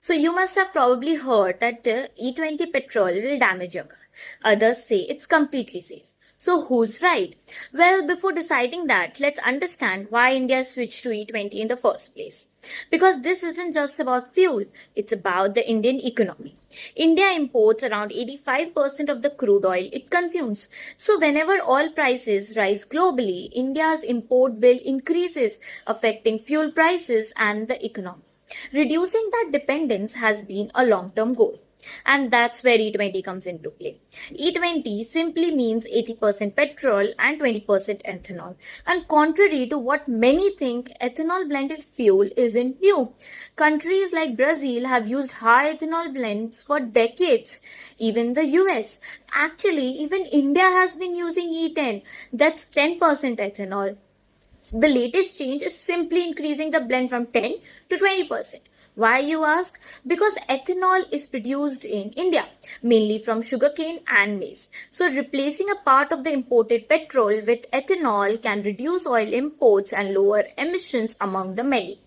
So you must have probably heard that E20 petrol will damage your car. Others say it's completely safe. So who's right? Well, before deciding that, let's understand why India switched to E20 in the first place. Because this isn't just about fuel, it's about the Indian economy. India imports around 85% of the crude oil it consumes. So whenever oil prices rise globally, India's import bill increases, affecting fuel prices and the economy. Reducing that dependence has been a long term goal. And that's where E20 comes into play. E20 simply means 80% petrol and 20% ethanol. And contrary to what many think, ethanol blended fuel isn't new. Countries like Brazil have used high ethanol blends for decades, even the US. Actually, even India has been using E10, that's 10% ethanol. The latest change is simply increasing the blend from 10 to 20%. Why, you ask? Because ethanol is produced in India, mainly from sugarcane and maize. So replacing a part of the imported petrol with ethanol can reduce oil imports and lower emissions among the many.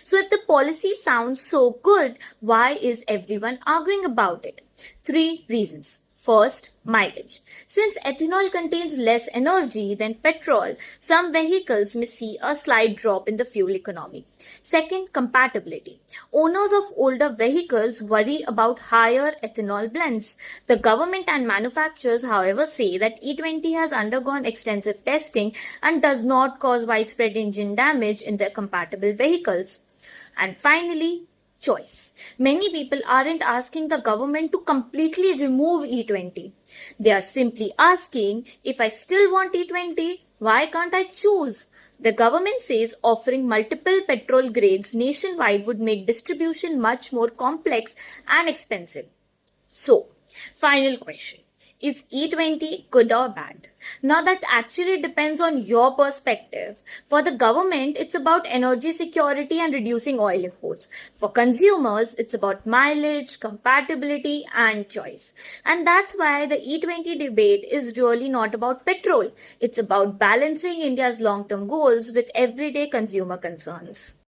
So if the policy sounds so good, why is everyone arguing about it? Three reasons. First, mileage. Since ethanol contains less energy than petrol, some vehicles may see a slight drop in the fuel economy. Second, compatibility. Owners of older vehicles worry about higher ethanol blends. The government and manufacturers, however, say that E20 has undergone extensive testing and does not cause widespread engine damage in the compatible vehicles. And finally, choice. Many people aren't asking the government to completely remove E20. They are simply asking, if I still want E20, why can't I choose? The government says offering multiple petrol grades nationwide would make distribution much more complex and expensive. So, final question. Is E20 good or bad? Now that actually depends on your perspective. For the government, it's about energy security and reducing oil imports. For consumers, it's about mileage, compatibility and choice. And that's why the E20 debate is really not about petrol. It's about balancing India's long-term goals with everyday consumer concerns.